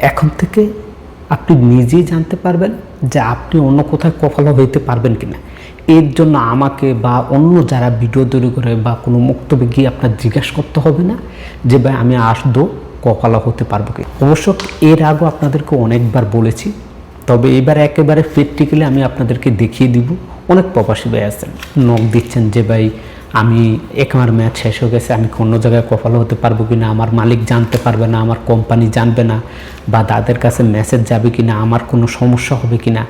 এখন থেকে আপনি নিজেই জানতে পারবেন যে আপনি অন্য কোথাও কফলা হইতে পারবেন কিনা। এর জন্য আমাকে বা অন্য যারা ভিডিও তৈরি করে বা কোনো বক্তব্যে গিয়ে আপনার জিজ্ঞাসা করতে হবে না যে ভাই আমি আসদো কফলা হতে পারবো কি। অবশ্য এর আগেও আপনাদেরকে অনেকবার বলেছি, তবে এবার একেবারে প্র্যাকটিক্যালি আমি আপনাদেরকে দেখিয়ে দিব। অনেক প্রবাসী ভাই আছেন নক দিচ্ছেন যে ভাই আমি আমার ম্যাচ শেষ হয়ে গেছে, আমি অন্য জায়গায় কফলা হতে পারবো কি না, আমার মালিক জানতে পারবে না, আমার কোম্পানি জানবে না, বা তাদের কাছে মেসেজ যাবে কি না, আমার কোনো সমস্যা হবে কি না।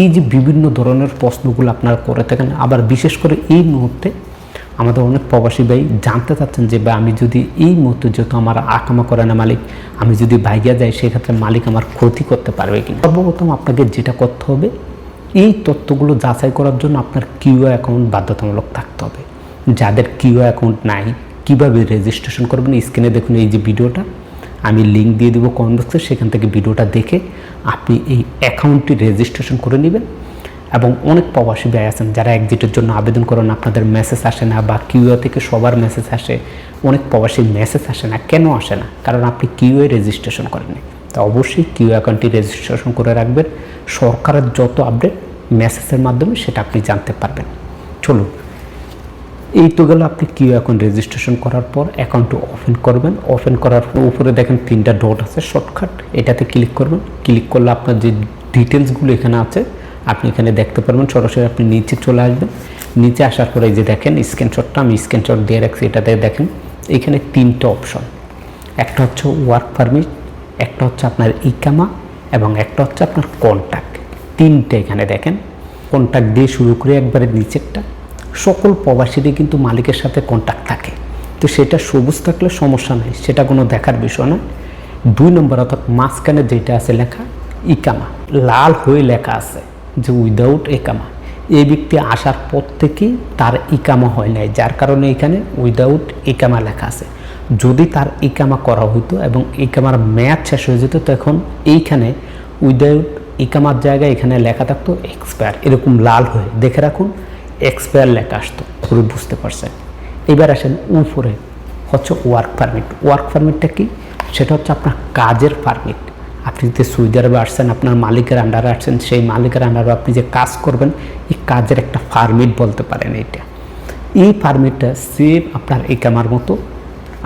এই যে বিভিন্ন ধরনের প্রশ্নগুলো আপনারা করে থাকেন। আবার বিশেষ করে এই মুহূর্তে আমাদের অনেক প্রবাসী ভাই জানতে চাচ্ছেন যে ভাই আমি যদি এই মুহূর্তে, যেহেতু আমার আকামা করে না মালিক, আমি যদি ভাইয়া যাই সেক্ষেত্রে মালিক আমার ক্ষতি করতে পারবে কিনা। সর্বপ্রথম আপনাকে যেটা করতে হবে, এই তথ্যগুলো যাচাই করার জন্য আপনার কিউআই অ্যাকাউন্ট বাধ্যতামূলক থাকতে হবে। যাদের কিউআই অ্যাকাউন্ট নাই কীভাবে রেজিস্ট্রেশন করবেন, স্ক্রিনে দেখুন এই যে ভিডিওটা, আমি লিঙ্ক দিয়ে দেবো কমেন্ট বক্সে, সেখান থেকে ভিডিওটা দেখে আপনি এই অ্যাকাউন্টটি রেজিস্ট্রেশন করে নেবেন। এবং অনেক প্রবাসী ভাই আছেন যারা এক্সিটের জন্য আবেদন করেন, আপনাদের মেসেজ আসে না, বা কিউআই থেকে সবার মেসেজ আসে, অনেক প্রবাসী মেসেজ আসে না। কেন আসে না? কারণ আপনি কিউআই রেজিস্ট্রেশন করেননি। তা অবশ্যই কিউআই অ্যাকাউন্টটি রেজিস্ট্রেশন করে রাখবেন। সরকারের যত আপডেট মেসেজের মাধ্যমে সেটা আপনি জানতে পারবেন। চলুন, এই তো গেল আপনি কিউ অ্যাকাউন্ট রেজিস্ট্রেশন করার পর অ্যাকাউন্টটি ওপেন করবেন। ওপেন করার পর উপরে দেখেন 3টা ডট আছে শর্টকাট, এটাতে ক্লিক করবেন। ক্লিক করলে আপনার যে ডিটেলসগুলো এখানে আছে আপনি এখানে দেখতে পারবেন। সরাসরি আপনি নিচে চলে আসবেন। নিচে আসার পরে এই যে দেখেন স্ক্রিনশটটা আমি স্ক্রিনশট দিয়ে রাখছি, এটাতে দেখেন এখানে 3টা অপশন। একটা হচ্ছে ওয়ার্ক পারমিট, একটা হচ্ছে আপনার ইকামা, এবং একটা হচ্ছে আপনার কন্ট্যাক্ট। 3টে এখানে দেখেন। কন্ট্যাক্ট দিয়ে শুরু করে একবারে নিচেরটা, সকল প্রবাসীরই কিন্তু মালিকের সাথে কন্ট্যাক্ট থাকে, তো সেটা সবুজ থাকলে সমস্যা নেই, সেটা কোনো দেখার বিষয় না। 2 নম্বর অর্থাৎ মাঝখানে যেটা আছে লেখা ইকামা, লাল হয়ে লেখা আছে যে উইদাউট ইকামা। এই ব্যক্তি আসার পর থেকেই তার ইকামা হয় নাই, যার কারণে এখানে উইদাউট ইকামা লেখা আছে। যদি তার ইকামা করা হতো এবং ইকামার মেয়াদ শেষ হয়ে যেত, তখন এইখানে উইদাউট ইকামার জায়গায় এখানে লেখা থাকতো এক্সপায়ার, এরকম লাল হয়ে দেখে রাখুন এক্সপায়ার লেখা আসতো। পুরো বুঝতে পারছেন। এবার আসেন উপরে হচ্ছে ওয়ার্ক পারমিট। ওয়ার্ক পারমিটটা কি? সেটা হচ্ছে আপনার কাজের পারমিট। আপনি যে সৌদি আরবে আসছেন, আপনার মালিকের আন্ডারে আসছেন, সেই মালিকের আন্ডারে আপনি যে কাজ করবেন, এই কাজের একটা পারমিট বলতে পারেন এইটা। এই পারমিটটা সেম আপনার ইকামার মতো।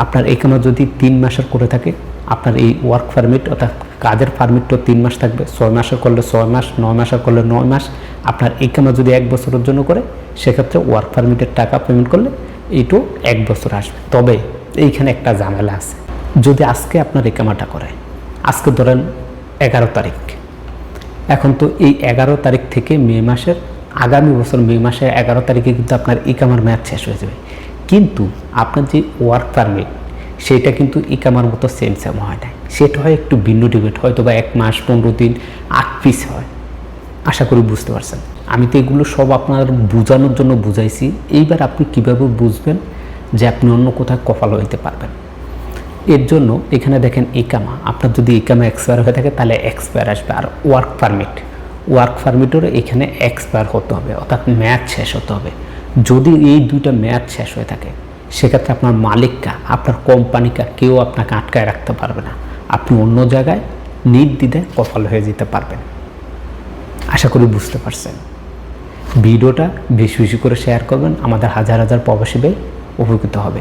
আপনার ইকামা যদি 3 মাসের করে থাকে, আপনার এই ওয়ার্ক পারমিট অর্থাৎ কাজের পারমিটটা 3 মাস থাকবে। 6 মাসের করলে 6 মাস, 9 মাসের করলে 9 মাস। আপনার ইকামা যদি 1 বছরের জন্য করে, সেক্ষেত্রে ওয়ার্ক পারমিটের টাকা পেমেন্ট করলে এইটাও 1 বছর আসবে। তবে এইখানে একটা ঝামেলা আছে। যদি আজকে আপনার ইকামাটা করে, আজকে ধরেন 11 তারিখ, এখন তো এই 11 তারিখ থেকে মে মাসের, আগামী বছর মে মাসের 11 তারিখে কিন্তু আপনার ইকামার মেয়াদ শেষ হয়ে যাবে। কিন্তু আপনার যে ওয়ার্ক পারমিট, সেটা কিন্তু ইকামার মতো সেম হয় না, সেটা হয় একটু ভিন্ন ডিবেট, হয়তো বা 1 মাস 15 দিন 8 পিস হয়। আশা করি বুঝতে পারছেন। আমি তো এগুলো সব আপনার বোঝানোর জন্য বুঝাইছি। এইবার আপনি কিভাবে বুঝবেন যে আপনি অন্য কোথাও কফলা হইতে পারবেন। এর জন্য এখানে দেখেন ইকামা, আপনার যদি ইকামা এক্সপায়ার হয়ে থাকে তাহলে এক্সপায়ার আসবে। আর ওয়ার্ক পারমিটেরও এখানে এক্সপায়ার হতে হবে, অর্থাৎ মেয়াদ শেষ হতে হবে। যদি এই 2টা মেয়াদ শেষ হয়ে থাকে, সেক্ষেত্রে আপনার মালিককা, আপনার কোম্পানিকা কেউ আপনাকে আটকায় রাখতে পারবে না। আপনি অন্য জায়গায় নির্দ্বিধায় কফলা হয়ে যেতে পারবেন। আশা করি বুঝতে পারছেন। ভিডিওটা বেশি বেশি করে শেয়ার করবেন, আমাদের হাজার হাজার প্রবাসী ভাই উপকৃত হবে।